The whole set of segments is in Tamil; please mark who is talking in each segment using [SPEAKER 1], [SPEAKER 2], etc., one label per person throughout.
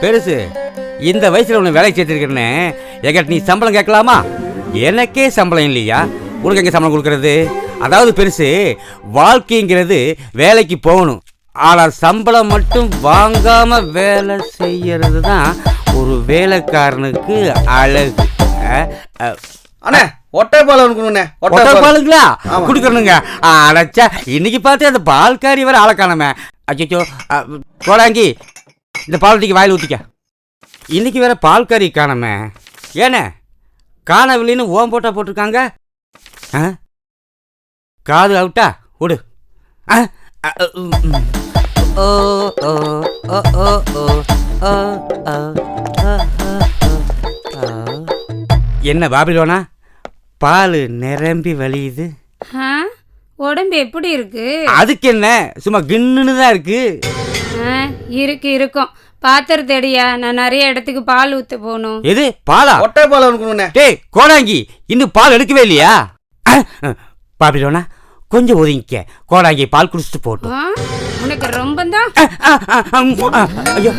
[SPEAKER 1] பெருசு, இந்த வயசுல உன்னை வேலைக்கு சேர்த்திருக்கிறேன்னு எங்கிட்ட நீ சம்பளம் கேட்கலாமா? எனக்கே சம்பளம் இல்லையா, உனக்கு எங்க சம்பளம் கொடுக்கறது? அதாவது பெருசு, வாழ்க்கைங்கிறது வேலைக்கு போகணும், ஆனால் சம்பளம் மட்டும் வாங்காம வேலை செய்யறது தான் ஒரு வேலைக்காரனுக்கு அழகு.
[SPEAKER 2] அண்ணே ஒட்டை பால்
[SPEAKER 1] பாலுங்களா குடுக்கணுங்க? அடைச்சா இன்னைக்கு பார்த்து அந்த பால்காரி வர ஆளை காணாம. அச்சோ கோடாங்கி, இந்த பால் ஊற்றிக்க, வாயில் ஊற்றிக்க. இன்னைக்கு வேற பால்காரி காணாம. ஏண்ணே காணவில்லைன்னு ஓம் போட்டா போட்டிருக்காங்க. காது அவுட்டா விடு. என்ன பாபிலோனா, பால் நிரம்பி வலியுது.
[SPEAKER 3] உடம்பு எப்படி இருக்கு?
[SPEAKER 1] அதுக்கு என்ன, சும்மா கின்னுன்னு தான் இருக்கு.
[SPEAKER 3] இருக்கும் பாத்திரம் தேடியா, நான் நிறைய இடத்துக்கு பால் ஊத்த போகணும்.
[SPEAKER 1] எது பாலா?
[SPEAKER 2] ஒட்டை பால் இருக்கணும்னே.
[SPEAKER 1] டேய் கோடாங்கி, இன்னும் பால் எடுக்கவே இல்லையா? பாபிலோனா கொஞ்சம் ஒதுங்கிக்க, கோடாங்கி பால் குடிச்சிட்டு போட்டும்.
[SPEAKER 3] உனக்கு ரொம்ப தான்.
[SPEAKER 1] ஐயோ,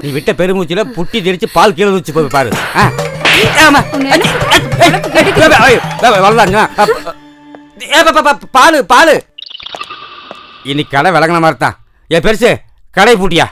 [SPEAKER 1] நீ விட்ட பெருமூச்சில புட்டி தெரிச்சு பால் கீழே வச்சு போய் பாரு. பாலு பாலு இன்னைக்கு கடை விளங்கின மாதிரி தான். ஏ பெருசு, கடை பூட்டியா?